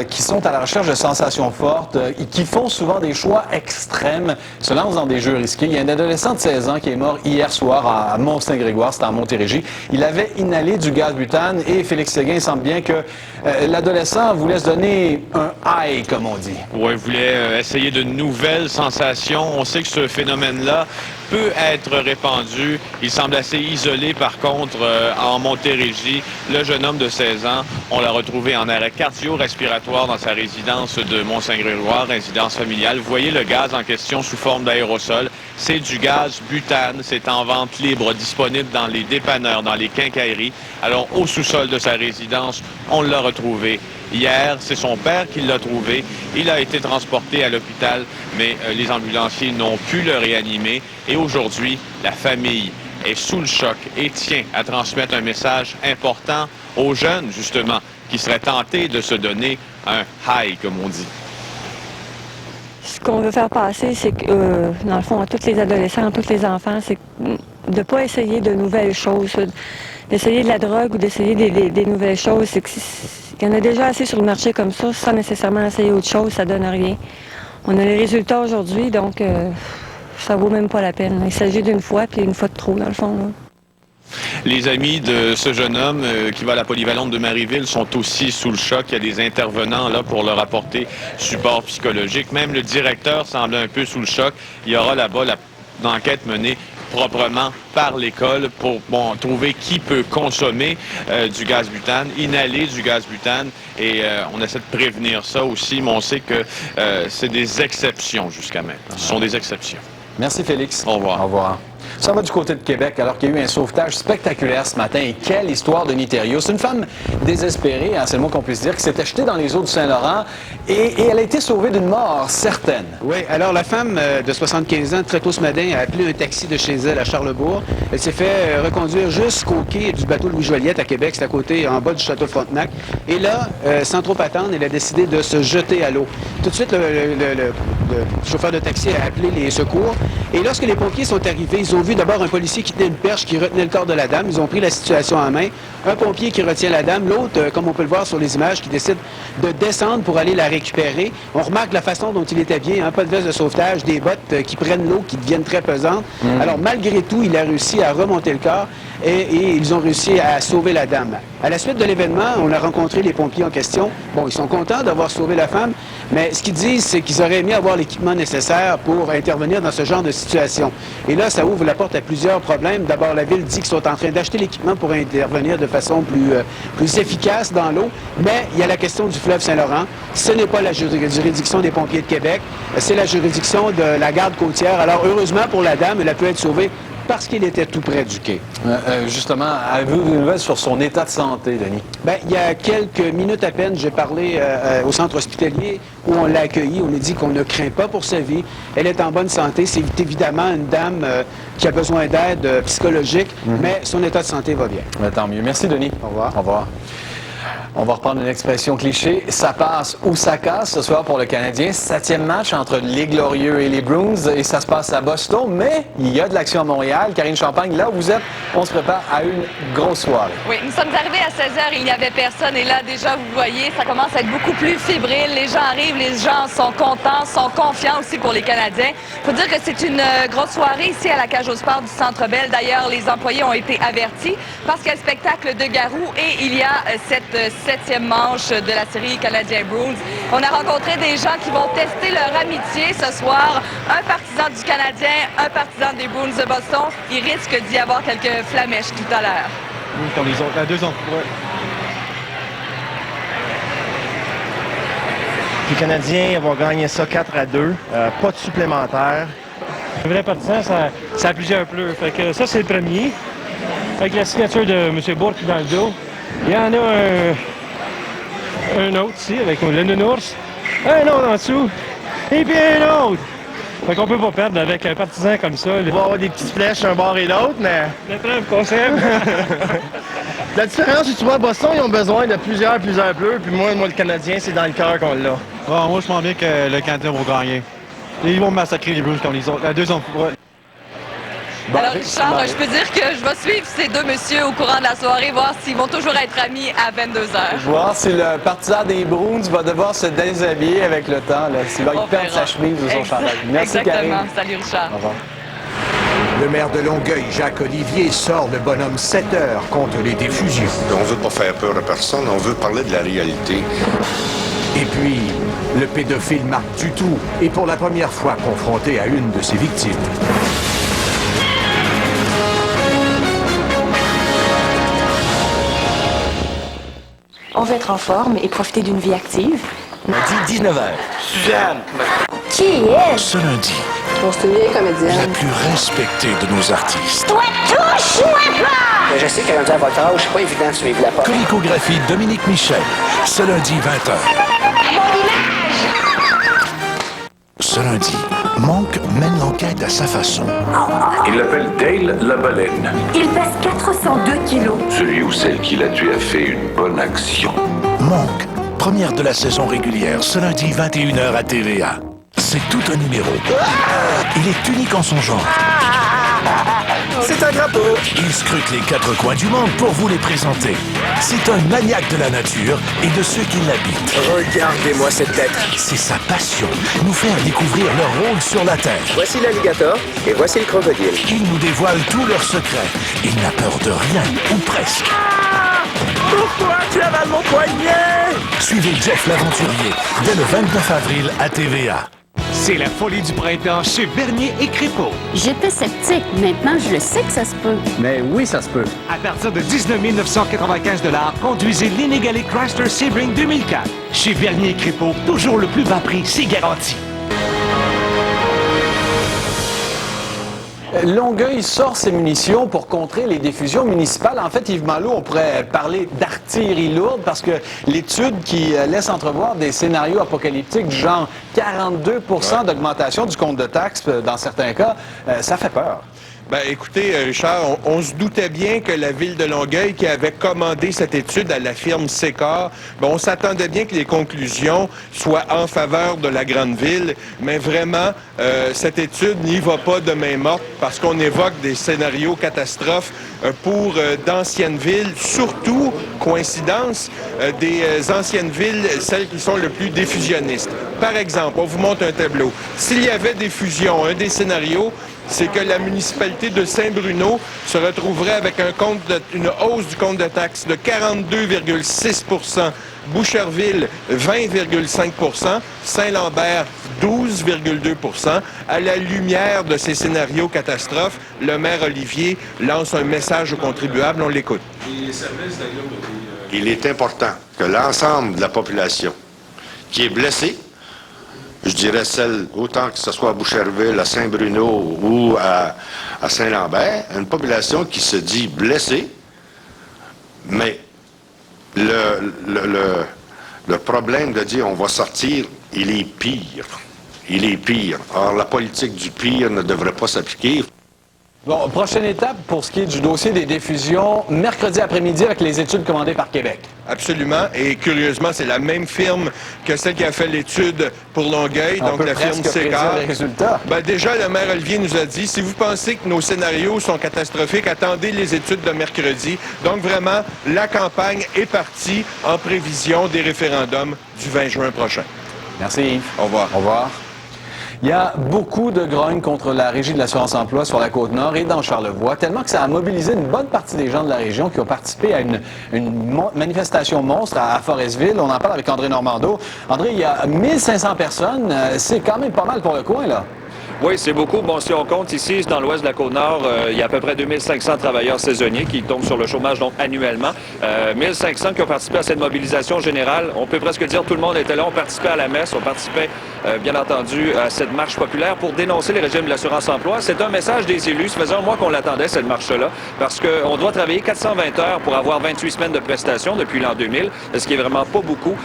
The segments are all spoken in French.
qui sont à la recherche de sensations fortes et qui font souvent des choix extrêmes, se lancent dans des jeux risqués. Il y a un adolescent de 16 ans qui est mort hier soir à Mont-Saint-Grégoire, c'était en Montérégie. Il avait inhalé du gaz butane et Félix Séguin semble bien que l'adolescent voulait se donner un high, comme on dit. Oui, il voulait essayer de nouvelles sensations. On sait que ce phénomène-là peut être répandu. Il semble assez isolé, par contre, en Montérégie. Le jeune homme de 16 ans, on l'a retrouvé en arrêt cardio-respiratoire dans sa résidence de Mont-Saint-Grégoire, résidence familiale. Vous voyez le gaz en question sous forme d'aérosol. C'est du gaz butane. C'est en vente libre, disponible dans les dépanneurs, dans les quincailleries. Alors, au sous-sol de sa résidence, on l'a retrouvé. Hier, c'est son père qui l'a trouvé. Il a été transporté à l'hôpital, mais les ambulanciers n'ont pu le réanimer. Et aujourd'hui, la famille est sous le choc et tient à transmettre un message important aux jeunes, justement, qui seraient tentés de se donner un high, comme on dit. Ce qu'on veut faire passer, c'est que, dans le fond, à tous les adolescents, à tous les enfants, c'est de ne pas essayer de nouvelles choses, d'essayer de la drogue ou d'essayer des nouvelles choses. C'est que il y en a déjà assez sur le marché comme ça, sans nécessairement essayer autre chose, ça donne rien. On a les résultats aujourd'hui, donc ça vaut même pas la peine. Il s'agit d'une fois, puis une fois de trop, dans le fond. Là. Les amis de ce jeune homme qui va à la polyvalente de Marieville sont aussi sous le choc. Il y a des intervenants là pour leur apporter support psychologique. Même le directeur semble un peu sous le choc. Il y aura là-bas l'enquête menée proprement par l'école pour trouver qui peut consommer du gaz butane, inhaler du gaz butane. Et on essaie de prévenir ça aussi, mais on sait que c'est des exceptions jusqu'à maintenant. Ce sont des exceptions. Merci Félix. Au revoir. Au revoir. Ça va du côté de Québec, alors qu'il y a eu un sauvetage spectaculaire ce matin. Et quelle histoire de Niterio. C'est une femme désespérée, hein, c'est le mot qu'on puisse dire, qui s'est jetée dans les eaux du Saint-Laurent et elle a été sauvée d'une mort certaine. Oui, alors la femme de 75 ans, très tôt ce matin, a appelé un taxi de chez elle à Charlebourg. Elle s'est fait reconduire jusqu'au quai du bateau Louis-Joliette à Québec, c'est à côté, en bas du château Frontenac. Et là, sans trop attendre, elle a décidé de se jeter à l'eau. Tout de suite, le chauffeur de taxi a appelé les secours. Et lorsque les pompiers sont arrivés, ils ont vu d'abord un policier qui tenait une perche qui retenait le corps de la dame. Ils ont pris la situation en main. Un pompier qui retient la dame, l'autre, comme on peut le voir sur les images, qui décide de descendre pour aller la récupérer. On remarque la façon dont il est habillé, pas de veste de sauvetage, des bottes qui prennent l'eau, qui deviennent très pesantes. Alors malgré tout, il a réussi à remonter le corps et ils ont réussi à sauver la dame. À la suite de l'événement, on a rencontré les pompiers en question. Bon, ils sont contents d'avoir sauvé la femme, mais ce qu'ils disent, c'est qu'ils auraient aimé avoir l'équipement nécessaire pour intervenir dans ce genre de situation. Et là, ça ouvre la porte à plusieurs problèmes. D'abord, la Ville dit qu'ils sont en train d'acheter l'équipement pour intervenir de façon plus efficace dans l'eau, mais il y a la question du fleuve Saint-Laurent. Ce n'est pas la juridiction des pompiers de Québec, c'est la juridiction de la garde côtière. Alors, heureusement pour la dame, elle a pu être sauvée parce qu'il était tout près du quai. Justement, avez-vous des nouvelles sur son état de santé, Denis? Bien, il y a quelques minutes à peine, j'ai parlé au centre hospitalier où on l'a accueillie. On a dit qu'on ne craint pas pour sa vie. Elle est en bonne santé. C'est évidemment une dame qui a besoin d'aide psychologique, mais son état de santé va bien. Mais tant mieux. Merci, Denis. Au revoir. Au revoir. On va reprendre une expression cliché. Ça passe ou ça casse ce soir pour le Canadien. 7e match entre les Glorieux et les Bruins et ça se passe à Boston. Mais il y a de l'action à Montréal. Karine Champagne, là où vous êtes, on se prépare à une grosse soirée. Oui, nous sommes arrivés à 16h, il n'y avait personne. Et là, déjà, vous voyez, ça commence à être beaucoup plus fébrile. Les gens arrivent, les gens sont contents, sont confiants aussi pour les Canadiens. Il faut dire que c'est une grosse soirée ici à la Cage aux Sports du Centre Bell. D'ailleurs, les employés ont été avertis parce qu'il y a le spectacle de Garou et il y a cette 7e manche de la série Canadien-Bruins. On a rencontré des gens qui vont tester leur amitié ce soir. Un partisan du Canadien, un partisan des Bruins de Boston. Il risque d'y avoir quelques flamèches tout à l'heure. Oui, comme les autres, à 2 ans. Ouais. Les Canadiens vont gagner ça 4-2. Pas de supplémentaire. Le vrai partisan, ça a plusieurs pleurs. Fait que ça, c'est le premier. Avec la signature de M. Bourque dans le dos. Il y en a un autre ici, avec le nounours. Un autre en dessous. Et puis un autre. Fait qu'on peut pas perdre avec un partisan comme ça. Il va y avoir des petites flèches un bord et l'autre, mais... La preuve qu'on s'aime. La différence, c'est que tu vois, à Boston, ils ont besoin de plusieurs pleurs. Puis moi, le Canadien, c'est dans le cœur qu'on l'a. Bon, moi, je pense bien que le Canadien va gagner. Et ils vont massacrer les Bruins comme les autres. À 2 ans. Ouais. Bon, Alors, Richard, je peux dire que je vais suivre ces deux messieurs au courant de la soirée, voir s'ils vont toujours être amis à 22h. Voir si le partisan des Bruins va devoir se déshabiller avec le temps, s'il va perdre sa chemise ou son chandail. Merci, Exactement. Karine. Salut, Richard. Au revoir. Le maire de Longueuil, Jacques Olivier, sort le bonhomme 7 heures contre les diffusions. On veut pas faire peur à personne, on veut parler de la réalité. Et puis, le pédophile Marc Dutou est pour la première fois confronté à une de ses victimes. On veut être en forme et profiter d'une vie active. Lundi, 19h. Suzanne! Qui est? Ce lundi, C'est une vieille comédienne. la plus respectée de nos artistes. Toi, touche-moi pas! Je sais qu'à votre âge, c'est pas évident de suivre la porte. Comicographie Dominique Michel. Ce lundi, 20h. Ce lundi, Monk mène l'enquête à sa façon. Il l'appelle Dale la baleine. Il pèse 402 kilos. Celui ou celle qui l'a tué a fait une bonne action. Monk, première de la saison régulière, ce lundi, 21h à TVA. C'est tout un numéro. Il est unique en son genre. C'est un drapeau. Il scrute les quatre coins du monde pour vous les présenter. C'est un maniaque de la nature et de ceux qui l'habitent. Regardez-moi cette tête. C'est sa passion, nous faire découvrir leur rôle sur la Terre. Voici l'alligator et voici le crocodile. Il nous dévoile tous leurs secrets. Il n'a peur de rien, ou presque. Pourquoi tu avales mon poignet? Suivez Jeff l'aventurier dès le 29 avril à TVA. C'est la folie du printemps chez Bernier et Crépeau. J'étais sceptique. Maintenant, je le sais que ça se peut. Mais oui, ça se peut. À partir de 19 995 $, conduisez l'inégalé Chrysler Sebring 2004. Chez Bernier et Crépeau, toujours le plus bas prix, c'est garanti. Longueuil sort ses munitions pour contrer les diffusions municipales. En fait, Yves Malo, on pourrait parler d'artillerie lourde parce que l'étude qui laisse entrevoir des scénarios apocalyptiques du genre 42 d'augmentation du compte de taxes dans certains cas, ça fait peur. Ben, écoutez, Richard, on se doutait bien que la ville de Longueuil, qui avait commandé cette étude à la firme Sécor, on s'attendait bien que les conclusions soient en faveur de la grande ville, mais vraiment, cette étude n'y va pas de main morte parce qu'on évoque des scénarios catastrophes pour d'anciennes villes, surtout, coïncidence, des anciennes villes, celles qui sont le plus diffusionnistes. Par exemple, on vous montre un tableau. S'il y avait des fusions, un des scénarios, c'est que la municipalité de Saint-Bruno se retrouverait avec une hausse du compte de taxes de 42,6 %, Boucherville 20,5 %, Saint-Lambert 12,2 %. À la lumière de ces scénarios catastrophes, le maire Olivier lance un message aux contribuables. On l'écoute. Il est important que l'ensemble de la population qui est blessée, je dirais celle, autant que ce soit à Boucherville, à Saint-Bruno ou à Saint-Lambert, une population qui se dit blessée, mais le problème de dire on va sortir, il est pire. Il est pire. Or, la politique du pire ne devrait pas s'appliquer. Bon, prochaine étape pour ce qui est du dossier des diffusions, mercredi après-midi avec les études commandées par Québec. Absolument. Et curieusement, c'est la même firme que celle qui a fait l'étude pour Longueuil, donc la firme Sécor. Ben, déjà, le maire Olivier nous a dit, si vous pensez que nos scénarios sont catastrophiques, attendez les études de mercredi. Donc vraiment, la campagne est partie en prévision des référendums du 20 juin prochain. Merci Yves. Au revoir. Au revoir. Il y a beaucoup de grogne contre la Régie de l'assurance-emploi sur la Côte-Nord et dans Charlevoix, tellement que ça a mobilisé une bonne partie des gens de la région qui ont participé à une manifestation monstre à Forestville. On en parle avec André Normando. André, il y a 1500 personnes. C'est quand même pas mal pour le coin, là. Oui, c'est beaucoup. Bon, si on compte ici, dans l'ouest de la Côte-Nord, il y a à peu près 2500 travailleurs saisonniers qui tombent sur le chômage donc annuellement. 1500 qui ont participé à cette mobilisation générale. On peut presque dire que tout le monde était là. On participait à la messe. On participait, bien entendu, à cette marche populaire pour dénoncer les régimes de l'assurance-emploi. C'est un message des élus. Ça faisait un mois qu'on l'attendait, cette marche-là, parce qu'on doit travailler 420 heures pour avoir 28 semaines de prestations depuis l'an 2000, ce qui est vraiment pas beaucoup.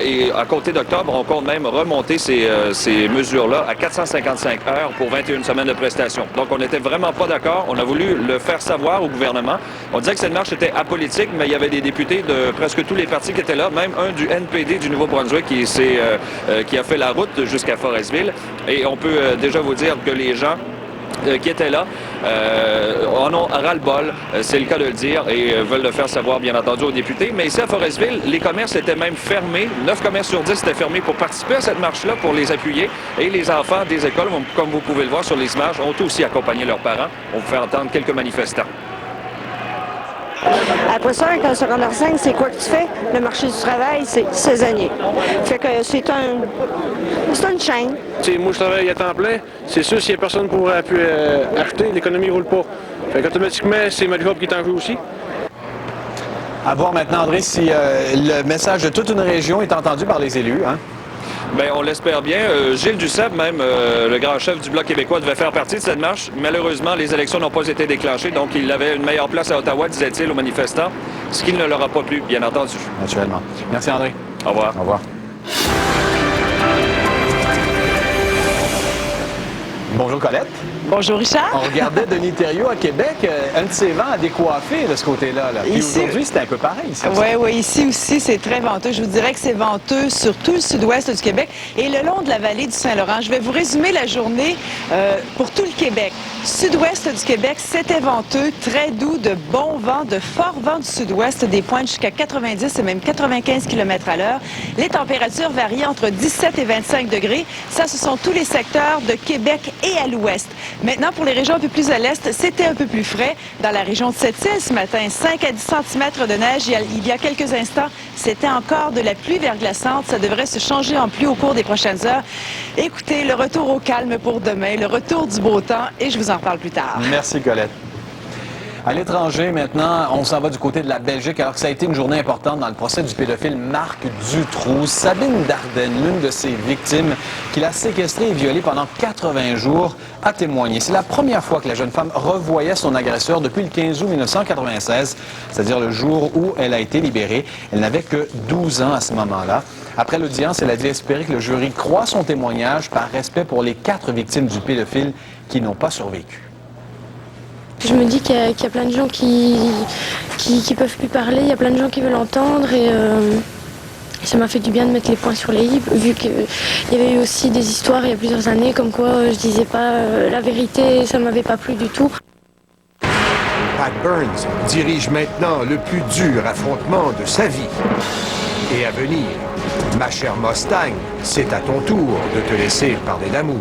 Et à compter d'octobre, on compte même remonter ces mesures-là à 455 heures pour 21 semaines de prestations. Donc, on n'était vraiment pas d'accord. On a voulu le faire savoir au gouvernement. On disait que cette marche était apolitique, mais il y avait des députés de presque tous les partis qui étaient là, même un du NPD du Nouveau-Brunswick qui a fait la route jusqu'à Forestville. Et on peut déjà vous dire que les gens qui étaient là en ont ras-le-bol, c'est le cas de le dire, et veulent le faire savoir, bien entendu, aux députés. Mais ici, à Forestville, les commerces étaient même fermés. 9 commerces sur 10 étaient fermés pour participer à cette marche-là, pour les appuyer. Et les enfants des écoles, comme vous pouvez le voir sur les images, ont aussi accompagné leurs parents. On vous fait entendre quelques manifestants. Après ça, avec un secondaire 5, c'est quoi que tu fais? Le marché du travail, c'est saisonnier. Fait que c'est une chaîne. T'sais, moi, je travaille à temps plein. C'est sûr, s'il n'y a personne pour acheter, l'économie ne roule pas. Fait qu'automatiquement, c'est ma job qui est en jeu aussi. À voir maintenant, André, si le message de toute une région est entendu par les élus, hein? Bien, on l'espère bien. Gilles Duceppe, même, le grand chef du Bloc québécois, devait faire partie de cette marche. Malheureusement, les élections n'ont pas été déclenchées, donc il avait une meilleure place à Ottawa, disait-il aux manifestants, ce qu'il ne leur a pas plu, bien entendu. Naturellement. Merci, André. Au revoir. Au revoir. Bonjour, Colette. Bonjour, Richard. On regardait Denis Thériault à Québec. Un de ses vents a décoiffé de ce côté-là. Là. Puis aujourd'hui, c'était un peu pareil. Oui, ici aussi, c'est très venteux. Je vous dirais que c'est venteux sur tout le sud-ouest du Québec et le long de la vallée du Saint-Laurent. Je vais vous résumer la journée pour tout le Québec. Sud-ouest du Québec, c'était venteux, très doux, de bons vents, de forts vents du sud-ouest, des pointes jusqu'à 90 et même 95 km à l'heure. Les températures varient entre 17 et 25 degrés. Ça, ce sont tous les secteurs de Québec et à l'ouest. Maintenant, pour les régions un peu plus à l'est, c'était un peu plus frais. Dans la région de Sept-Îles ce matin, 5 à 10 cm de neige. Il y a quelques instants, c'était encore de la pluie verglaçante. Ça devrait se changer en pluie au cours des prochaines heures. Écoutez, le retour au calme pour demain, le retour du beau temps, et je vous en reparle plus tard. Merci, Colette. À l'étranger, maintenant, on s'en va du côté de la Belgique, alors que ça a été une journée importante dans le procès du pédophile Marc Dutroux. Sabine Dardenne, l'une de ses victimes, qu'il a séquestrée et violée pendant 80 jours, a témoigné. C'est la première fois que la jeune femme revoyait son agresseur depuis le 15 août 1996, c'est-à-dire le jour où elle a été libérée. Elle n'avait que 12 ans à ce moment-là. Après l'audience, elle a dit espérer que le jury croit son témoignage par respect pour les 4 victimes du pédophile qui n'ont pas survécu. Je me dis qu'il y a plein de gens qui peuvent plus parler, il y a plein de gens qui veulent entendre et ça m'a fait du bien de mettre les points sur les i, vu qu'il y avait eu aussi des histoires il y a plusieurs années comme quoi je disais pas la vérité et ça m'avait pas plu du tout. Pat Burns dirige maintenant le plus dur affrontement de sa vie. Et à venir, ma chère Mustang, c'est à ton tour de te laisser parler d'amour.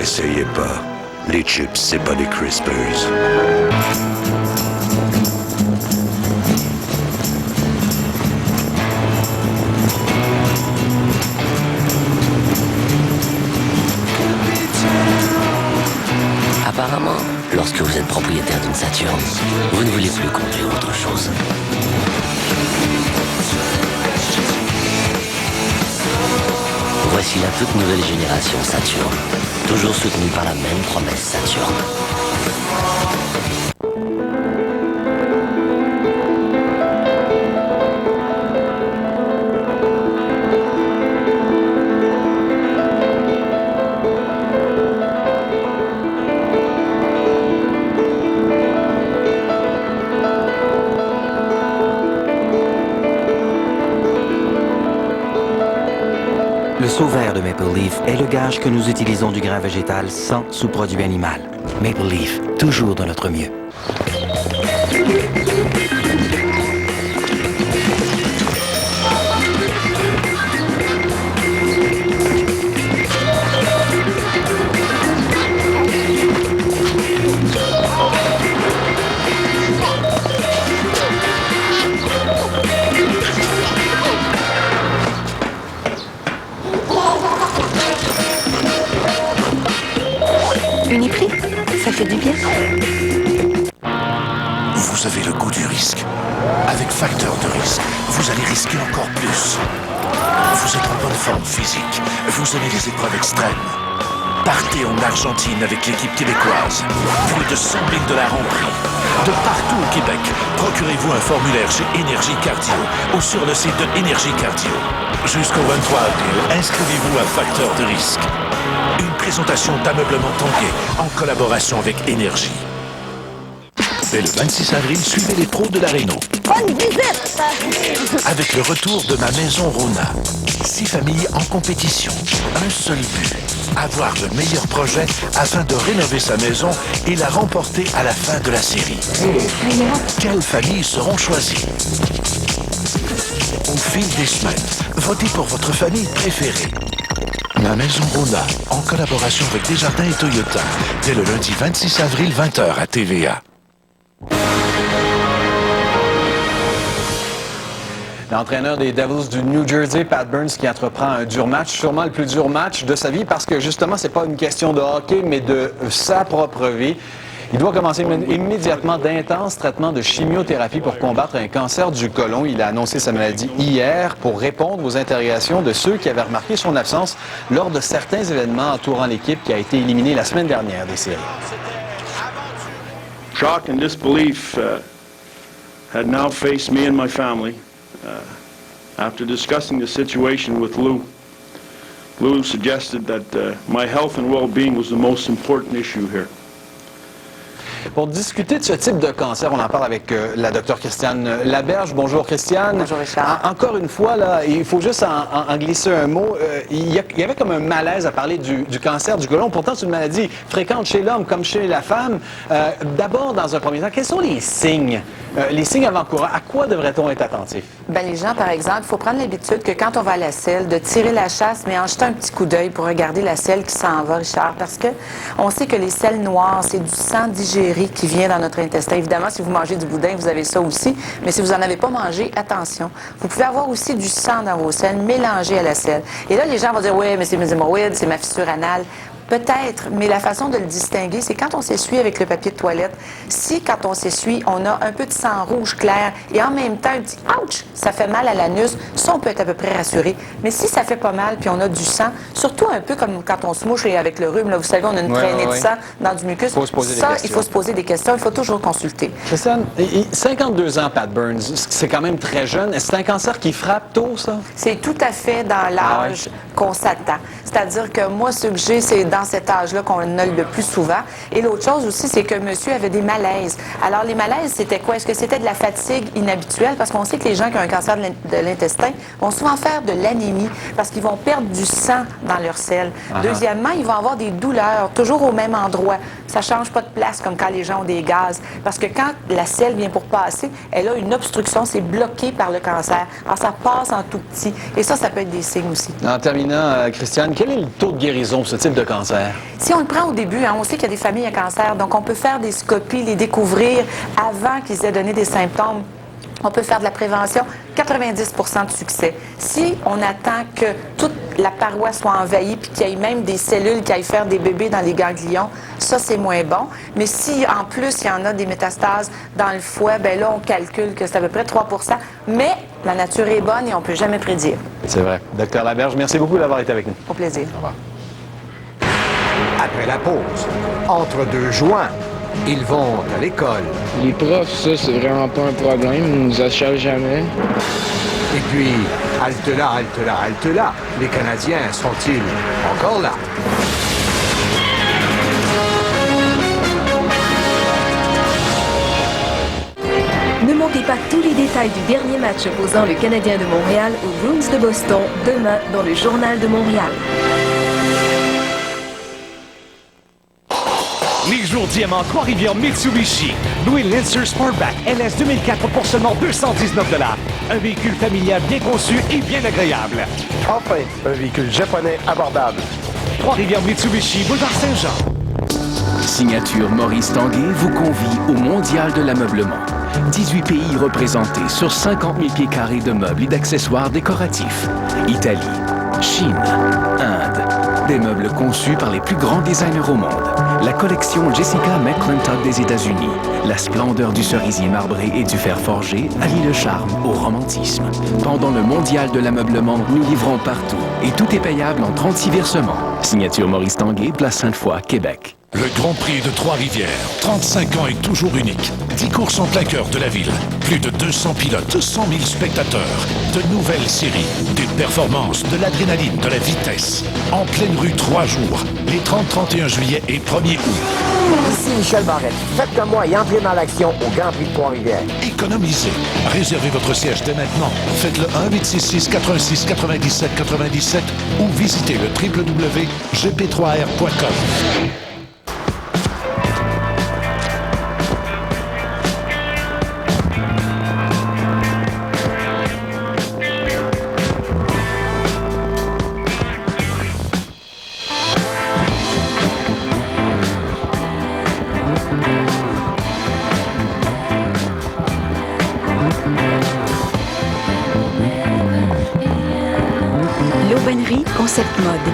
Essayez pas. Les chips, c'est pas des Crispers. Apparemment, lorsque vous êtes propriétaire d'une Saturn, vous ne voulez plus conduire autre chose. Voici la toute nouvelle génération Saturn, toujours soutenue par la même promesse Saturn. Le Sauveur de Maple Leaf est le gage que nous utilisons du grain végétal sans sous-produit animal. Maple Leaf, toujours de notre mieux. Uniprix, ça fait du bien. Vous avez le goût du risque. Avec Facteur de risque, vous allez risquer encore plus. Vous êtes en bonne forme physique. Vous aimez les épreuves extrêmes. Partez en Argentine avec l'équipe québécoise. Plus de 100 000 $ en prix. De partout au Québec, procurez-vous un formulaire chez Énergie Cardio ou sur le site de Énergie Cardio. Jusqu'au 23 avril, inscrivez-vous à Facteur de risque. Une présentation d'ameublement Tanguay en collaboration avec Énergie. Dès le 26 avril, suivez les pros de la Réno. Bonne visite! Avec le retour de Ma Maison Rona. 6 familles en compétition. Un seul but. Avoir le meilleur projet afin de rénover sa maison et la remporter à la fin de la série. Quelles familles seront choisies? Au fil des semaines, votez pour votre famille préférée. Ma Maison Rona, en collaboration avec Desjardins et Toyota, dès le lundi 26 avril, 20h à TVA. L'entraîneur des Devils du New Jersey, Pat Burns, qui entreprend un dur match, sûrement le plus dur match de sa vie, parce que justement, c'est pas une question de hockey, mais de sa propre vie. Il doit commencer immédiatement d'intenses traitements de chimiothérapie pour combattre un cancer du côlon. Il a annoncé sa maladie hier pour répondre aux interrogations de ceux qui avaient remarqué son absence lors de certains événements entourant l'équipe qui a été éliminée la semaine dernière des séries. Shock and disbelief had now faced me and my family. After discussing the situation with Lou suggested that my health and well-being was the most important issue here. Pour discuter de ce type de cancer, on en parle avec la docteure Christiane Laberge. Bonjour Christiane. Bonjour Richard. Encore une fois, là, il faut juste en glisser un mot. Il y avait comme un malaise à parler du cancer du côlon. Pourtant, c'est une maladie fréquente chez l'homme comme chez la femme. D'abord, dans un premier temps, quels sont les signes avant-coureurs? À quoi devrait-on être attentif? Bien, les gens, par exemple, il faut prendre l'habitude que quand on va à la selle, de tirer la chasse, mais en jetant un petit coup d'œil pour regarder la selle qui s'en va, Richard, parce que on sait que les selles noires, c'est du sang digéré qui vient dans notre intestin. Évidemment, si vous mangez du boudin, vous avez ça aussi, mais si vous n'en avez pas mangé, attention. Vous pouvez avoir aussi du sang dans vos selles mélangé à la selle. Et là, les gens vont dire, oui, mais c'est mes hémorroïdes, c'est ma fissure anale. Peut-être, mais la façon de le distinguer, c'est quand on s'essuie avec le papier de toilette. Si, quand on s'essuie, on a un peu de sang rouge clair et en même temps, un petit « ouch », ça fait mal à l'anus, ça, on peut être à peu près rassuré. Mais si ça fait pas mal puis on a du sang, surtout un peu comme quand on se mouche avec le rhume, là, vous savez, on a une traînée de sang dans du mucus. Il faut se poser des questions, il faut toujours consulter. Christiane, 52 ans, Pat Burns, c'est quand même très jeune. Est-ce que c'est un cancer qui frappe tôt, ça? C'est tout à fait dans l'âge qu'on s'attend. C'est-à-dire que moi, ce que j'ai, c'est dans cet âge-là qu'on a le plus souvent. Et l'autre chose aussi, c'est que monsieur avait des malaises. Alors, les malaises, c'était quoi? Est-ce que c'était de la fatigue inhabituelle? Parce qu'on sait que les gens qui ont un cancer de l'intestin vont souvent faire de l'anémie parce qu'ils vont perdre du sang dans leurs selles. Deuxièmement, ils vont avoir des douleurs, toujours au même endroit. Ça ne change pas de place comme quand les gens ont des gaz. Parce que quand la selle vient pour passer, elle a une obstruction, c'est bloqué par le cancer. Alors, ça passe en tout petit. Et ça peut être des signes aussi. En terminant, Christiane, quel est le taux de guérison de ce type de cancer? Si on le prend au début, on sait qu'il y a des familles à cancer, donc on peut faire des scopies, les découvrir avant qu'ils aient donné des symptômes. On peut faire de la prévention, 90% de succès. Si on attend que toute la paroi soit envahie puis qu'il y ait même des cellules qui aillent faire des bébés dans les ganglions, ça, c'est moins bon. Mais si, en plus, il y en a des métastases dans le foie, bien là, on calcule que c'est à peu près 3%. Mais la nature est bonne et on ne peut jamais prédire. C'est vrai. Docteur Laberge, merci beaucoup d'avoir été avec nous. Au plaisir. Au revoir. Après la pause, entre deux joints, ils vont à l'école. Les profs, ça, c'est vraiment pas un problème. Ils nous achètent jamais. Et puis, halte là, halte là, halte là. Les Canadiens sont-ils encore là? Ne manquez pas tous les détails du dernier match opposant le Canadien de Montréal aux Bruins de Boston, demain dans le Journal de Montréal. Les jours diamants Trois-Rivières Mitsubishi. Louis Lancer Sportback LS 2004 pour seulement 219 $. Un véhicule familial bien conçu et bien agréable. Enfin, un véhicule japonais abordable. Trois-Rivières Mitsubishi, boulevard Saint-Jean. Signature Maurice Tanguay vous convie au Mondial de l'ameublement. 18 pays représentés sur 50 000 pieds carrés de meubles et d'accessoires décoratifs. Italie, Chine, Inde. Des meubles conçus par les plus grands designers au monde. La collection Jessica McClintock des États-Unis. La splendeur du cerisier marbré et du fer forgé allie le charme au romantisme. Pendant le mondial de l'ameublement, nous livrons partout. Et tout est payable en 36 versements. Signature Maurice Tanguay, Place Sainte-Foy, Québec. Le Grand Prix de Trois-Rivières, 35 ans et toujours unique. 10 courses en plein cœur de la ville. Plus de 200 pilotes, 100 000 spectateurs. De nouvelles séries, des performances, de l'adrénaline, de la vitesse. En pleine rue 3 jours, les 30, 31 juillet et 1er août. Ici Michel Barrette. Faites comme moi et entrez dans l'action au Grand Prix de Trois-Rivières. Économisez. Réservez votre siège dès maintenant. Faites le 1-866-86-97-97 ou visitez le www.gp3r.com. L'aubainerie Concept Mode.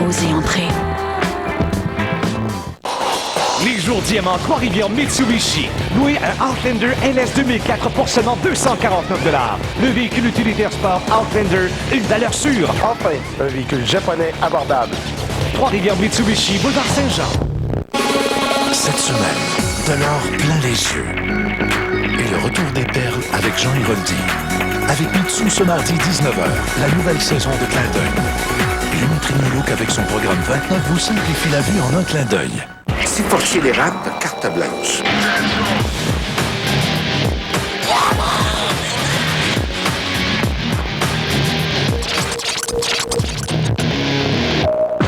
Osez entrer. Les jours diamants Trois-Rivières Mitsubishi. Louez un Outlander LS 2004 pour seulement 249 $. Le véhicule utilitaire sport Outlander, une valeur sûre. Enfin, un véhicule japonais abordable. Trois-Rivières Mitsubishi, boulevard Saint-Jean. Cette semaine, de l'or plein les yeux. Et le retour des perles avec Jean Hiroldi. Avec Mitsu ce mardi 19h, la nouvelle saison de Clin d'œil. L'Unitrino Look avec son programme 29 vous simplifie la vue en un clin d'œil. Si portier les râpes, carte blanche.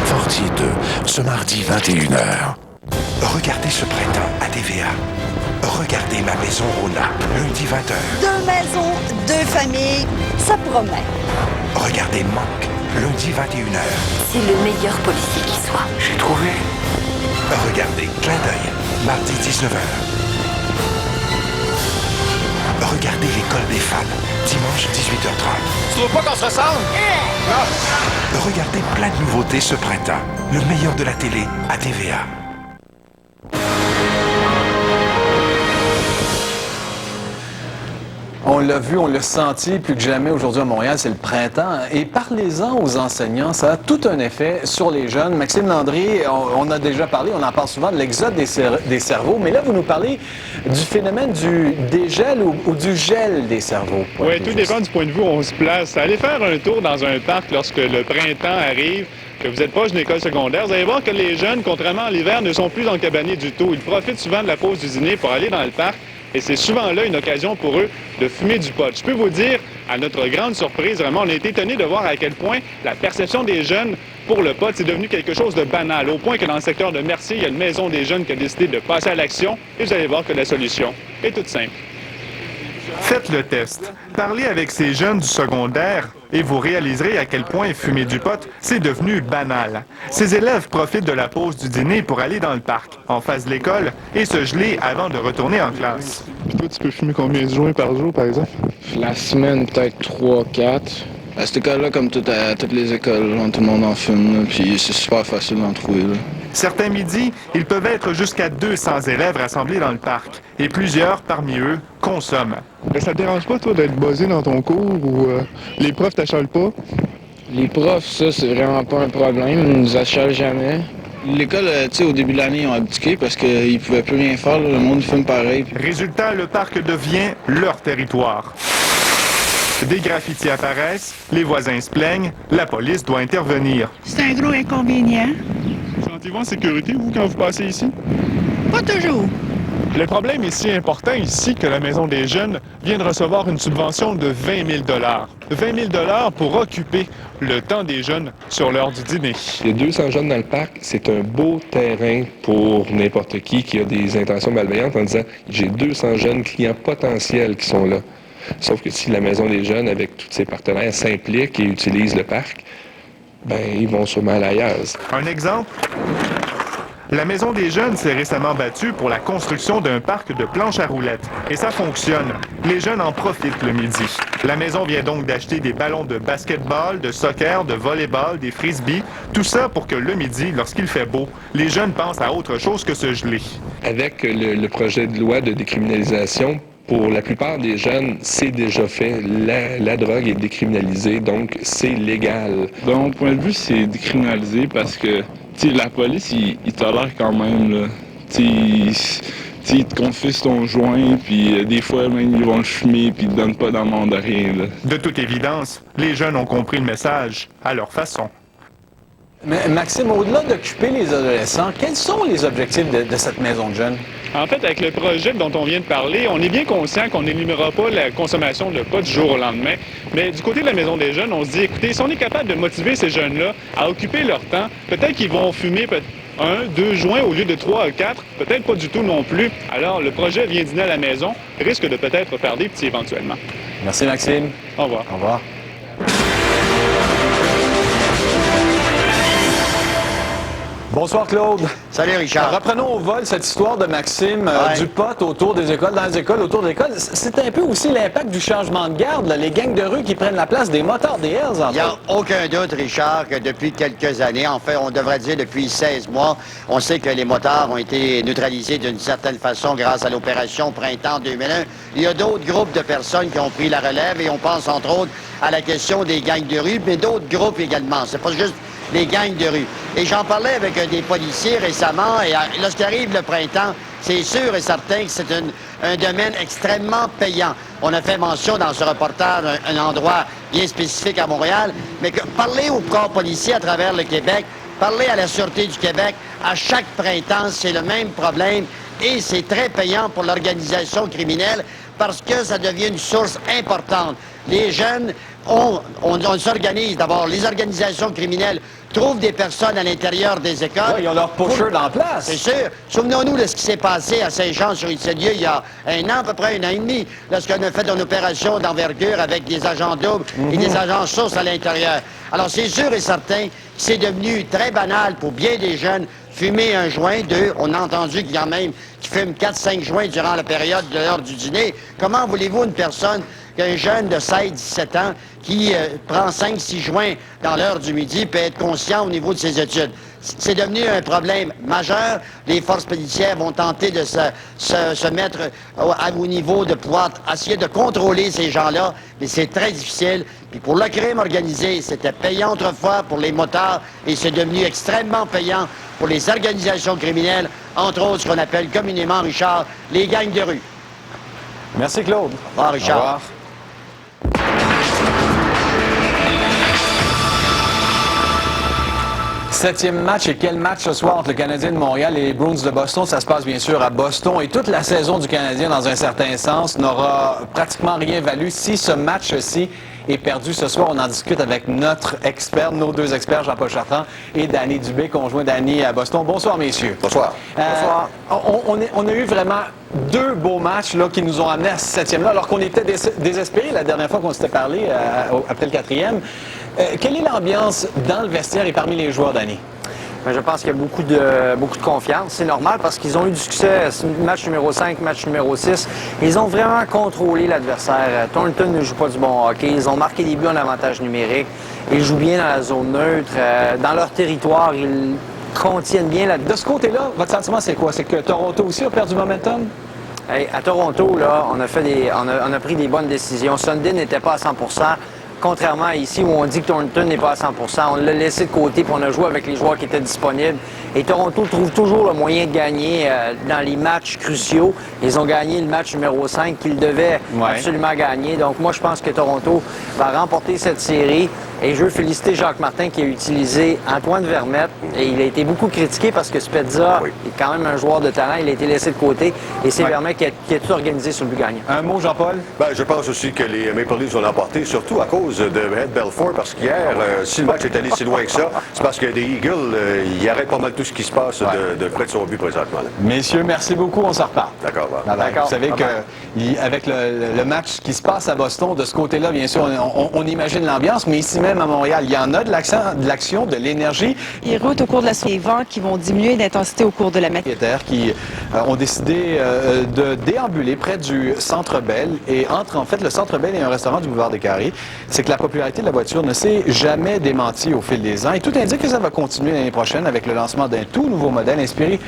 Fortier 2, ce mardi 21h. Regardez ce printemps à TVA. Regardez Ma Maison Rona, lundi 20h. 2 maisons, 2 familles, ça promet. Regardez Manque, lundi 21h. C'est le meilleur policier qui soit. J'ai trouvé. Regardez Clin d'œil, mardi 19h. Regardez L'École des femmes, dimanche 18h30. Tu trouves pas qu'on se ressemble? Non. Regardez plein de nouveautés ce printemps. Le meilleur de la télé à TVA. On l'a vu, on l'a senti plus que jamais aujourd'hui à Montréal, c'est le printemps. Et parlez-en aux enseignants, ça a tout un effet sur les jeunes. Maxime Landry, on a déjà parlé, on en parle souvent de l'exode des cerveaux, mais là, vous nous parlez du phénomène du dégel ou du gel des cerveaux. Oui, tout dépend du point de vue où on se place. Allez faire un tour dans un parc lorsque le printemps arrive, que vous êtes proche d'une école secondaire, vous allez voir que les jeunes, contrairement à l'hiver, ne sont plus dans le cabané du tout. Ils profitent souvent de la pause du dîner pour aller dans le parc. Et c'est souvent là une occasion pour eux de fumer du pot. Je peux vous dire, à notre grande surprise, vraiment, on a été étonnés de voir à quel point la perception des jeunes pour le pot, c'est devenu quelque chose de banal, au point que dans le secteur de Mercier, il y a une maison des jeunes qui a décidé de passer à l'action, et vous allez voir que la solution est toute simple. Faites le test. Parlez avec ces jeunes du secondaire et vous réaliserez à quel point fumer du pot, c'est devenu banal. Ces élèves profitent de la pause du dîner pour aller dans le parc, en face de l'école, et se geler avant de retourner en classe. Puis toi, tu peux fumer combien de joints par jour, par exemple? La semaine, peut-être 3, 4. À cette école-là, comme toutes les écoles, tout le monde en fume, là, puis c'est super facile d'en trouver. Là. Certains midis, ils peuvent être jusqu'à 200 élèves rassemblés dans le parc, et plusieurs parmi eux consomment. Mais ça te dérange pas, toi, d'être buzzé dans ton cours ou les profs t'achalent pas? Les profs, ça, c'est vraiment pas un problème. Ils nous achalent jamais. L'école, tu sais, au début de l'année, ils ont abdiqué parce qu'ils pouvaient plus rien faire. Là. Le monde fume pareil. Résultat, le parc devient leur territoire. Des graffitis apparaissent, les voisins se plaignent, la police doit intervenir. C'est un gros inconvénient. Sentez-vous en sécurité, vous, quand vous passez ici? Pas toujours. Le problème est si important ici que la Maison des jeunes vient de recevoir une subvention de 20 000 $. 20 000 pour occuper le temps des jeunes sur l'heure du dîner. Il y a 200 jeunes dans le parc. C'est un beau terrain pour n'importe qui a des intentions malveillantes en disant « j'ai 200 jeunes clients potentiels qui sont là ». Sauf que si la Maison des jeunes, avec tous ses partenaires, s'implique et utilise le parc, ben ils vont sûrement aller ailleurs. Un exemple? La Maison des jeunes s'est récemment battue pour la construction d'un parc de planches à roulettes. Et ça fonctionne. Les jeunes en profitent le midi. La maison vient donc d'acheter des ballons de basketball, de soccer, de volleyball, des frisbees, tout ça pour que le midi, lorsqu'il fait beau, les jeunes pensent à autre chose que se geler. Avec le projet de loi de décriminalisation, pour la plupart des jeunes, c'est déjà fait. La drogue est décriminalisée, donc c'est légal. De mon point de vue, c'est décriminalisé parce que la police, ils tolèrent quand même. Là. Ils te confisquent ton joint, puis des fois même ils vont le fumer, puis ils te donnent pas d'amende à rien. Là. De toute évidence, les jeunes ont compris le message à leur façon. Mais Maxime, au-delà d'occuper les adolescents, quels sont les objectifs de cette maison de jeunes? En fait, avec le projet dont on vient de parler, on est bien conscient qu'on n'élimинera pas la consommation de pot du jour au lendemain. Mais du côté de la Maison des jeunes, on se dit, écoutez, si on est capable de motiver ces jeunes-là à occuper leur temps, peut-être qu'ils vont fumer 1, 2 joints au lieu de 3 ou 4, peut-être pas du tout non plus. Alors, le projet Viens dîner à la maison risque de peut-être faire des petits éventuellement. Merci, Maxime. Au revoir. Au revoir. Bonsoir Claude. Salut Richard. Reprenons au vol cette histoire de Maxime du pot autour des écoles, dans les écoles, autour des écoles. C'est un peu aussi l'impact du changement de garde, là, les gangs de rue qui prennent la place des motards des Hells. Il n'y a aucun doute, Richard, que depuis quelques années, en fait, on devrait dire depuis 16 mois, on sait que les motards ont été neutralisés d'une certaine façon grâce à l'opération Printemps 2001. Il y a d'autres groupes de personnes qui ont pris la relève et on pense entre autres à la question des gangs de rue, mais d'autres groupes également. C'est pas juste les gangs de rue. Et j'en parlais avec des policiers récemment, et lorsqu'arrive le printemps, c'est sûr et certain que c'est un domaine extrêmement payant. On a fait mention dans ce reportage un endroit bien spécifique à Montréal, mais que parler aux corps policiers à travers le Québec, parler à la Sûreté du Québec, à chaque printemps, c'est le même problème, et c'est très payant pour l'organisation criminelle parce que ça devient une source importante. Les jeunes, on s'organise d'abord. Les organisations criminelles trouvent des personnes à l'intérieur des écoles. Ouais, ils ont leur pusher dans place. C'est sûr. Souvenons-nous de ce qui s'est passé à Saint-Jean-sur-Richelieu il y a un an, à peu près 1 an et demi, lorsqu'on a fait une opération d'envergure avec des agents doubles et des agents sources à l'intérieur. Alors, c'est sûr et certain que c'est devenu très banal pour bien des jeunes fumer un joint, 2. On a entendu qu'il y en a même qui fument 4-5 joints durant la période de l'heure du dîner. Comment voulez-vous une personne, un jeune de 16-17 ans, qui prend 5-6 joints dans l'heure du midi peut être conscient au niveau de ses études? C'est devenu un problème majeur. Les forces policières vont tenter de se mettre au niveau de pouvoir essayer de contrôler ces gens-là, mais c'est très difficile. Puis pour le crime organisé, c'était payant autrefois pour les motards et c'est devenu extrêmement payant pour les organisations criminelles, entre autres ce qu'on appelle communément, Richard, les gangs de rue. Merci Claude. Au revoir, Richard. Au revoir. Septième match, et quel match ce soir entre le Canadien de Montréal et les Bruins de Boston. Ça se passe bien sûr à Boston et toute la saison du Canadien, dans un certain sens, n'aura pratiquement rien valu si ce match-ci est perdu. Ce soir, on en discute avec notre expert, nos 2 experts, Jean-Paul Chartrand et Danny Dubé, conjoint Danny à Boston. Bonsoir, messieurs. Bonsoir. Bonsoir. On a eu vraiment 2 beaux matchs là, qui nous ont amenés à ce 7e-là, alors qu'on était désespérés la dernière fois qu'on s'était parlé, après le 4e. Quelle est l'ambiance dans le vestiaire et parmi les joueurs, Danny? Je pense qu'il y a beaucoup de confiance. C'est normal parce qu'ils ont eu du succès. Match numéro 5, match numéro 6. Ils ont vraiment contrôlé l'adversaire. Thornton ne joue pas du bon hockey. Ils ont marqué des buts en avantage numérique. Ils jouent bien dans la zone neutre. Dans leur territoire, ils contiennent bien la... De ce côté-là, votre sentiment, c'est quoi? C'est que Toronto aussi a perdu momentum? Hey, à Toronto, là, on a pris des bonnes décisions. Sundin n'était pas à 100%. Contrairement à ici où on dit que Thornton n'est pas à 100%, on l'a laissé de côté puis on a joué avec les joueurs qui étaient disponibles. Et Toronto trouve toujours le moyen de gagner dans les matchs cruciaux. Ils ont gagné le match numéro 5 qu'ils devaient absolument gagner. Donc moi, je pense que Toronto va remporter cette série. Et je veux féliciter Jacques Martin qui a utilisé Antoine Vermette. Et il a été beaucoup critiqué parce que Spezza est quand même un joueur de talent. Il a été laissé de côté. Et c'est Vermette qui a tout organisé sur le but gagnant. Un mot, Jean-Paul? Je pense aussi que les Maple Leafs ont l'emporté, surtout à cause de Ed Belfour. Parce qu'hier, si le match est allé si loin que ça, c'est parce que les Eagles, ils arrêtent pas mal tout ce qui se passe de près de son but présentement. Là. Messieurs, merci beaucoup. On s'en reparle. D'accord. Vous savez qu'avec le match qui se passe à Boston, de ce côté-là, bien sûr, on imagine l'ambiance, mais ici même à Montréal. Il y en a de l'action, de l'énergie. Les routes au cours de les vents qui vont diminuer d'intensité au cours de la matinée. Qui ont décidé de déambuler près du Centre Bell et entre en fait le Centre Bell et un restaurant du boulevard des Carrés. C'est que la popularité de la voiture ne s'est jamais démentie au fil des ans et tout indique que ça va continuer l'année prochaine avec le lancement d'un tout nouveau modèle inspiré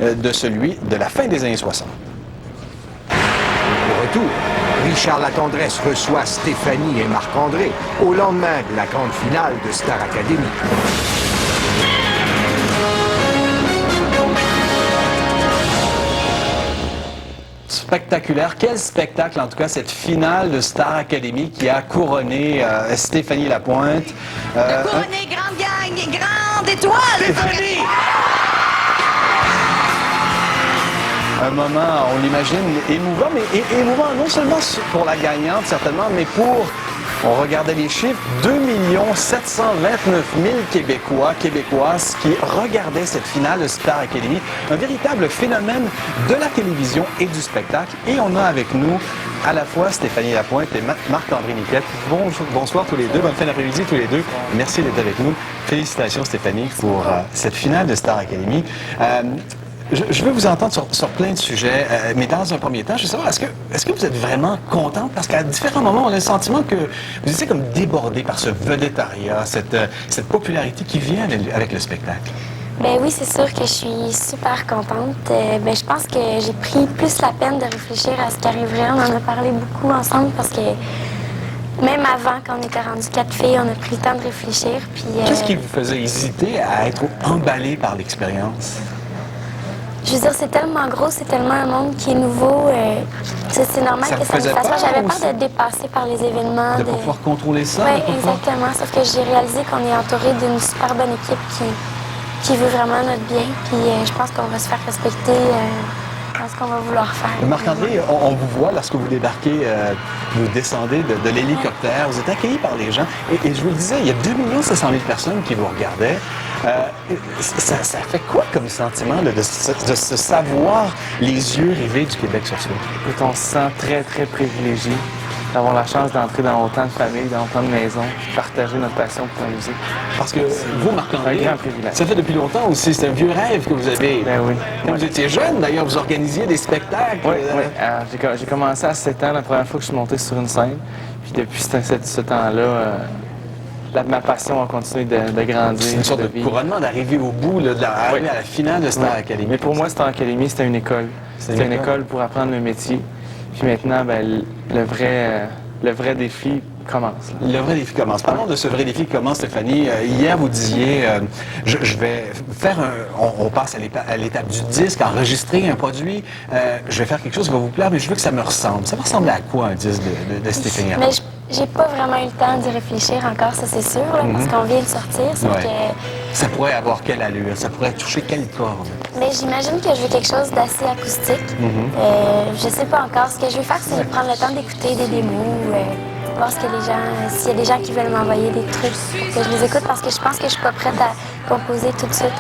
de celui de la fin des années 60. Au retour, Richard Latendresse reçoit Stéphanie et Marc-André au lendemain de la grande finale de Star Academy. Spectaculaire. Quel spectacle, en tout cas, cette finale de Star Academy qui a couronné Stéphanie Lapointe. Couronné, grande gang et grande étoile! Stéphanie! Un moment, on l'imagine, émouvant, mais émouvant non seulement pour la gagnante, certainement, mais pour... On regardait les chiffres, 2 729 000 Québécois, Québécoises qui regardaient cette finale de Star Academy. Un véritable phénomène de la télévision et du spectacle. Et on a avec nous à la fois Stéphanie Lapointe et Marc-André Niquette. Bonsoir tous les deux, bonne fin d'après-midi tous les deux. Merci d'être avec nous. Félicitations Stéphanie pour cette finale de Star Academy. Je veux vous entendre sur plein de sujets, mais dans un premier temps, je veux savoir, est-ce que vous êtes vraiment contente? Parce qu'à différents moments, on a le sentiment que vous étiez comme débordé par ce vedettariat, cette popularité qui vient avec le spectacle. Ben oui, c'est sûr que je suis super contente. Je pense que j'ai pris plus la peine de réfléchir à ce qui arriverait. On en a parlé beaucoup ensemble parce que même avant, quand on était rendu 4 filles, on a pris le temps de réfléchir. Qu'est-ce qui vous faisait hésiter à être emballé par l'expérience? Je veux dire, c'est tellement gros, c'est tellement un monde qui est nouveau. C'est normal que ça me fasse peur. J'avais peur d'être dépassée par les événements. De pouvoir contrôler ça? Oui, exactement. Sauf que j'ai réalisé qu'on est entouré d'une super bonne équipe qui veut vraiment notre bien. Puis je pense qu'on va se faire respecter dans ce qu'on va vouloir faire. Marc-André, on vous voit lorsque vous débarquez, vous descendez de l'hélicoptère, vous êtes accueillis par les gens. Et je vous le disais, il y a 2 700 000 personnes qui vous regardaient. Ça fait quoi comme sentiment de se savoir les yeux rivés du Québec sur soi? Écoute, on se sent très, très privilégié d'avoir la chance d'entrer dans autant de familles, dans autant de maisons, partager notre passion pour la musique. Parce que vous, Marc-André, ça fait depuis longtemps aussi, c'est un vieux rêve que vous avez. Ben oui. Quand vous étiez jeune, d'ailleurs, vous organisiez des spectacles. Oui, oui. J'ai commencé à 7 ans, la première fois que je suis monté sur une scène. Puis depuis ce temps-là, ma passion a continué de grandir. C'est une sorte de couronnement d'arriver au bout, d'arriver à la finale de Star Academy. Mais pour moi, Star Academy, c'était une école. C'était une école pour apprendre le métier. Puis maintenant, le vrai défi commence. Le vrai défi commence. Parlons de ce vrai défi qui commence, Stéphanie. Hier, vous disiez, je vais faire on passe à l'étape du disque, enregistrer un produit. Je vais faire quelque chose qui va vous plaire, mais je veux que ça me ressemble. Ça va ressembler à quoi, un disque de Stéphanie? Mais j'ai pas vraiment eu le temps d'y réfléchir encore, ça c'est sûr, là, parce qu'on vient de sortir. Sauf que... Ça pourrait avoir quelle allure? Ça pourrait toucher quelle corde? Mais j'imagine que je veux quelque chose d'assez acoustique. Je sais pas encore. Ce que je veux faire, c'est prendre le temps d'écouter des démos, voir ce que les gens, s'il y a des gens qui veulent m'envoyer des trucs, que je les écoute parce que je pense que je suis pas prête à composer tout de suite.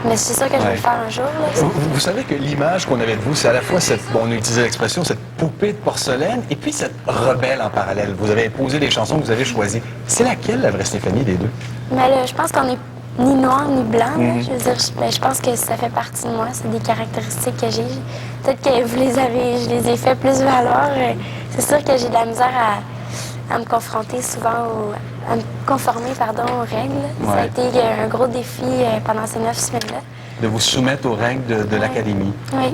Mais c'est sûr que je vais le faire un jour. Là, vous savez que l'image qu'on avait de vous, c'est à la fois on utilisait l'expression, cette poupée de porcelaine, et puis cette rebelle en parallèle. Vous avez imposé les chansons que vous avez choisies. C'est laquelle, la vraie Stéphanie, des deux? Mais là, je pense qu'on est ni noir ni blanc. Je veux dire, je pense que ça fait partie de moi. C'est des caractéristiques que j'ai. Peut-être que je les ai fait plus valoir. C'est sûr que j'ai de la misère à me confronter souvent à me conformer aux règles. Ça a été un gros défi pendant ces 9 semaines-là. De vous soumettre aux règles de l'Académie. Oui.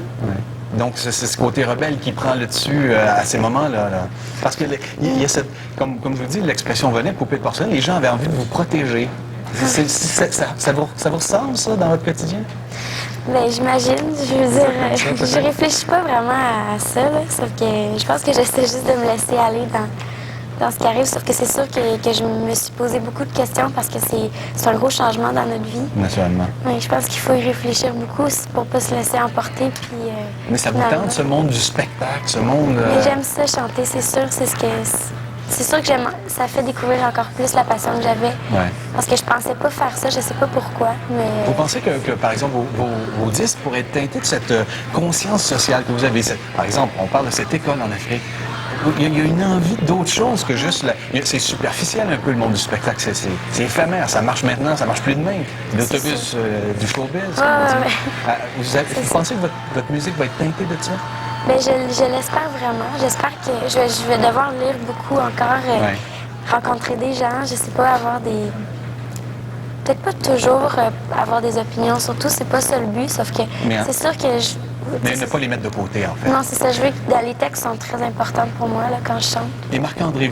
Donc, c'est ce côté rebelle qui prend le dessus à ces moments-là. Parce qu'il y a cette, comme je vous dis, l'expression venait, poupée de porcelaine, les gens avaient envie de vous protéger. Ça vous ressemble, ça, dans votre quotidien? Bien, j'imagine. Je veux dire, je réfléchis pas vraiment à ça, là, sauf que je pense que j'essaie juste de me laisser aller dans ce qui arrive, sauf que c'est sûr que je me suis posé beaucoup de questions parce que c'est un gros changement dans notre vie. Naturellement. Oui, je pense qu'il faut y réfléchir beaucoup pour pas se laisser emporter. Puis, mais ça vous tente, ce monde du spectacle, ce monde... Mais j'aime ça, chanter, c'est sûr. C'est sûr que ça fait découvrir encore plus la passion que j'avais. Parce que je pensais pas faire ça, je sais pas pourquoi, mais... Vous pensez que par exemple, vos disques pourraient être teintés de cette conscience sociale que vous avez? Par exemple, on parle de cette école en Afrique. il y a une envie d'autre chose que juste... C'est superficiel un peu le monde du spectacle. C'est éphémère. Ça marche maintenant, ça marche plus demain. L'autobus du showbiz. Vous pensez que votre musique va être teintée de ça? Bien, je l'espère vraiment. J'espère que je vais devoir lire beaucoup encore, rencontrer des gens. Je sais pas, avoir des... Peut-être pas toujours avoir des opinions. Surtout, c'est pas ça le but, sauf que c'est sûr que Mais ne pas les mettre de côté, en fait. Non, c'est ça. Je veux que les textes sont très importants pour moi là, quand je chante. Et Marc-André,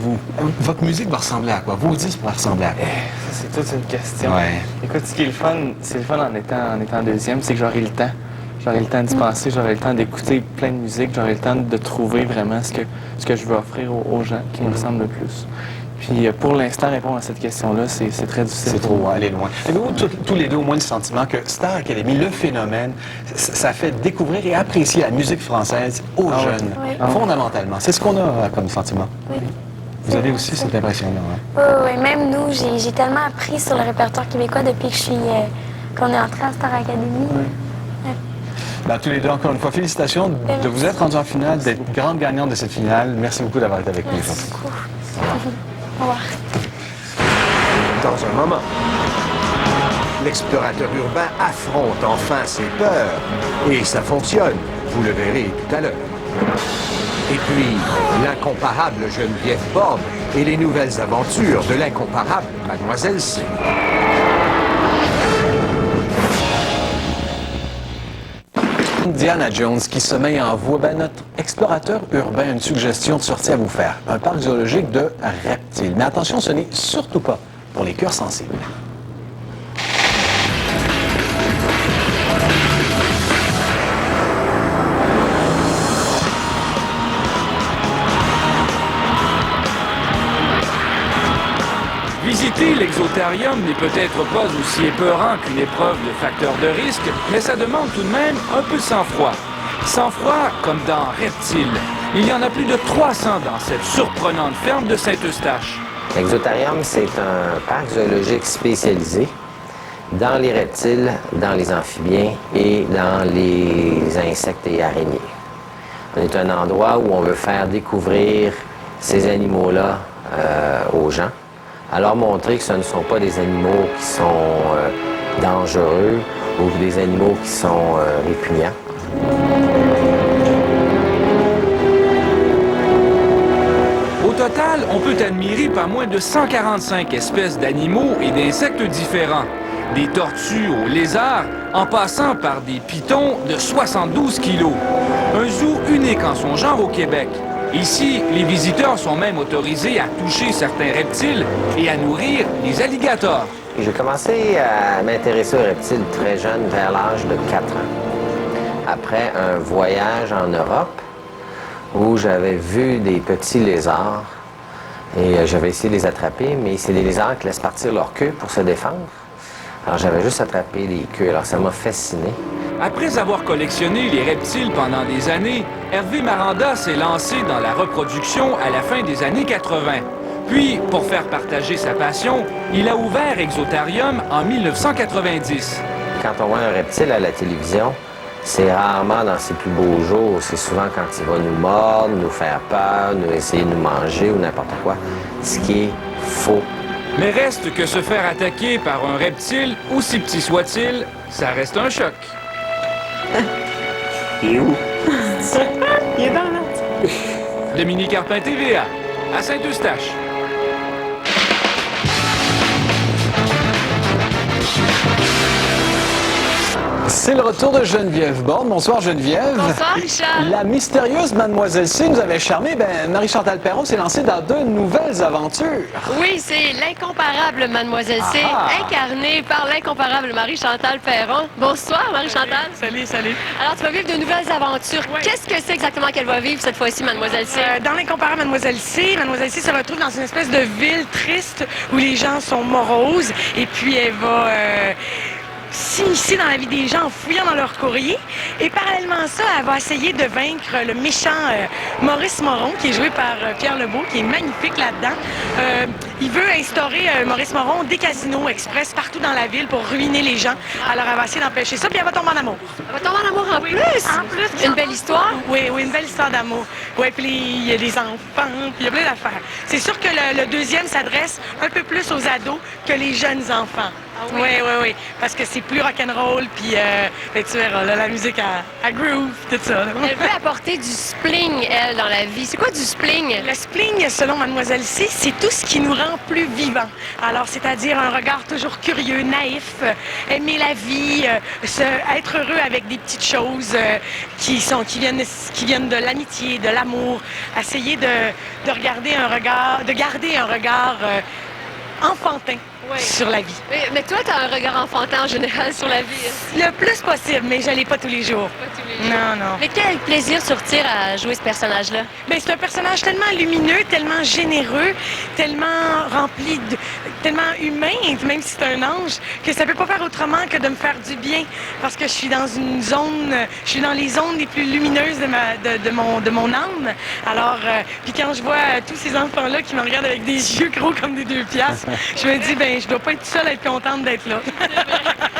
votre musique va ressembler à quoi? Vos disques vont ressembler à quoi? Ça, c'est toute une question. Ouais. Écoute, ce qui est le fun, en étant deuxième, c'est que j'aurai le temps. J'aurai le temps d'y penser, j'aurai le temps d'écouter plein de musique, j'aurai le temps de trouver vraiment ce que je veux offrir aux gens qui me ressemblent le plus. Puis pour l'instant, répondre à cette question-là, c'est très difficile. C'est trop aller loin. Avez-vous tous les deux au moins le sentiment que Star Academy, le phénomène, ça fait découvrir et apprécier la musique française aux jeunes, fondamentalement? C'est ce qu'on a comme sentiment. Oui. Vous avez aussi cette impression-là, hein? Oui, même nous, j'ai tellement appris sur le répertoire québécois depuis qu'on est entré à Star Academy. Ben, tous les deux, encore une fois, félicitations de vous être rendus en finale, d'être grande gagnante de cette finale. Merci beaucoup d'avoir été avec nous. Merci beaucoup. Au revoir. Dans un moment, l'explorateur urbain affronte enfin ses peurs. Et ça fonctionne, vous le verrez tout à l'heure. Et puis, l'incomparable Geneviève Borne et les nouvelles aventures de l'incomparable Mademoiselle C. Diana Jones qui sommeille en vous, notre explorateur urbain a une suggestion de sortie à vous faire. Un parc zoologique de reptiles. Mais attention, ce n'est surtout pas pour les cœurs sensibles. Visiter l'exotarium n'est peut-être pas aussi épeurant qu'une épreuve de facteur de risque, mais ça demande tout de même un peu de sang-froid. Sang-froid comme dans Reptile. Il y en a plus de 300 dans cette surprenante ferme de Saint-Eustache. L'exotarium, c'est un parc zoologique spécialisé dans les reptiles, dans les amphibiens et dans les insectes et araignées. On est un endroit où on veut faire découvrir ces animaux-là aux gens, à leur montrer que ce ne sont pas des animaux qui sont dangereux ou des animaux qui sont répugnants. Au total, on peut admirer pas moins de 145 espèces d'animaux et d'insectes différents. Des tortues aux lézards, en passant par des pythons de 72 kilos. Un zoo unique en son genre au Québec. Ici, les visiteurs sont même autorisés à toucher certains reptiles et à nourrir les alligators. J'ai commencé à m'intéresser aux reptiles très jeune, vers l'âge de 4 ans. Après un voyage en Europe, où j'avais vu des petits lézards, et j'avais essayé de les attraper, mais c'est des lézards qui laissent partir leur queue pour se défendre. Alors j'avais juste attrapé les queues, alors ça m'a fasciné. Après avoir collectionné les reptiles pendant des années, Hervé Maranda s'est lancé dans la reproduction à la fin des années 80. Puis, pour faire partager sa passion, il a ouvert Exotarium en 1990. Quand on voit un reptile à la télévision, c'est rarement dans ses plus beaux jours. C'est souvent quand il va nous mordre, nous faire peur, nous essayer de nous manger ou n'importe quoi, ce qui est faux. Mais reste que se faire attaquer par un reptile, aussi petit soit-il, ça reste un choc. Il est où? Il est dans là. Dominique Carpin, TVA, à Saint-Eustache. C'est le retour de Geneviève Borne. Bonsoir Geneviève. Bonsoir Richard. La mystérieuse Mademoiselle C nous avait charmé. Marie-Chantal Perron s'est lancée dans de nouvelles aventures. Oui, c'est l'incomparable Mademoiselle C, incarnée par l'incomparable Marie-Chantal Perron. Bonsoir Marie-Chantal. Salut, salut. Alors tu vas vivre de nouvelles aventures. Oui. Qu'est-ce que c'est exactement qu'elle va vivre cette fois-ci, Mademoiselle C? Dans l'incomparable Mademoiselle C se retrouve dans une espèce de ville triste où les gens sont moroses et puis elle va s'initier dans la vie des gens en fouillant dans leur courrier. Et parallèlement à ça, elle va essayer de vaincre le méchant Maurice Moron, qui est joué par Pierre Lebeau, qui est magnifique là-dedans. il veut instaurer, Maurice Moron, des casinos express partout dans la ville pour ruiner les gens. Alors, elle va essayer d'empêcher ça, puis elle va tomber en amour. Elle va tomber en amour en plus? En plus. Une belle histoire? Oui, une belle histoire d'amour. Oui, puis il y a des enfants, puis il y a plein d'affaires. C'est sûr que le deuxième s'adresse un peu plus aux ados que les jeunes enfants. Oui. Parce que c'est plus rock'n'roll, puis ben, tu verras, là, la musique à groove, tout ça. Là. Elle veut apporter du spling, elle, dans la vie. C'est quoi du spling? Le spling, selon Mademoiselle C, c'est tout ce qui nous rend plus vivants. Alors, c'est-à-dire un regard toujours curieux, naïf, aimer la vie, être heureux avec des petites choses qui viennent de l'amitié, de l'amour. Essayer de garder un regard enfantin. Sur la vie. Mais toi, tu as un regard enfantin en général sur la vie. Le plus possible, mais je l'ai pas tous les jours. Pas tous les jours. Non. Mais quel plaisir sortir à jouer ce personnage-là? Bien, c'est un personnage tellement lumineux, tellement généreux, tellement rempli tellement humain, même si c'est un ange, que ça peut pas faire autrement que de me faire du bien. Parce que je suis dans une zone, je suis dans les zones les plus lumineuses de mon âme. Alors, puis quand je vois tous ces enfants-là qui me regardent avec des yeux gros comme des 2 piastres, je me dis, ben je dois pas être seule à être contente d'être là.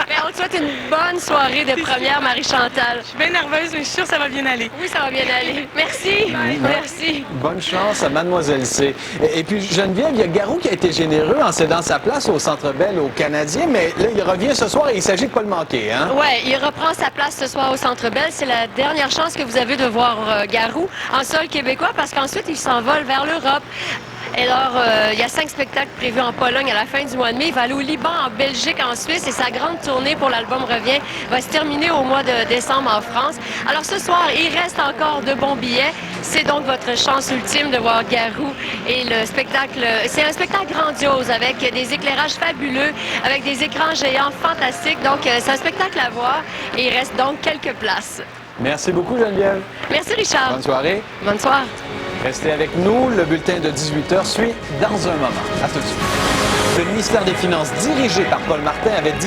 Mais on te souhaite une bonne soirée de première, Marie-Chantal. Je suis bien nerveuse, mais je suis sûre que ça va bien aller. Oui, ça va bien aller. Merci. Merci. Bonne chance à Mademoiselle C. Et puis, Geneviève, il y a Garou qui a été généreux en cédant sa place au Centre Bell aux Canadiens, mais là, il revient ce soir et il s'agit de pas le manquer, hein? Oui, il reprend sa place ce soir au Centre Bell. C'est la dernière chance que vous avez de voir Garou en sol québécois parce qu'ensuite, il s'envole vers l'Europe. Et alors, il y a 5 spectacles prévus en Pologne à la fin du mois de mai. Il va aller au Liban, en Belgique, en Suisse. Et sa grande tournée pour l'album Revient va se terminer au mois de décembre en France. Alors ce soir, il reste encore de bons billets. C'est donc votre chance ultime de voir Garou. Et le spectacle, c'est un spectacle grandiose avec des éclairages fabuleux, avec des écrans géants fantastiques. Donc, c'est un spectacle à voir. Et il reste donc quelques places. Merci beaucoup, Geneviève. Merci, Richard. Bonne soirée. Bonne soirée. Restez avec nous. Le bulletin de 18h suit dans un moment. À tout de suite. Le ministère des Finances, dirigé par Paul Martin, avait dit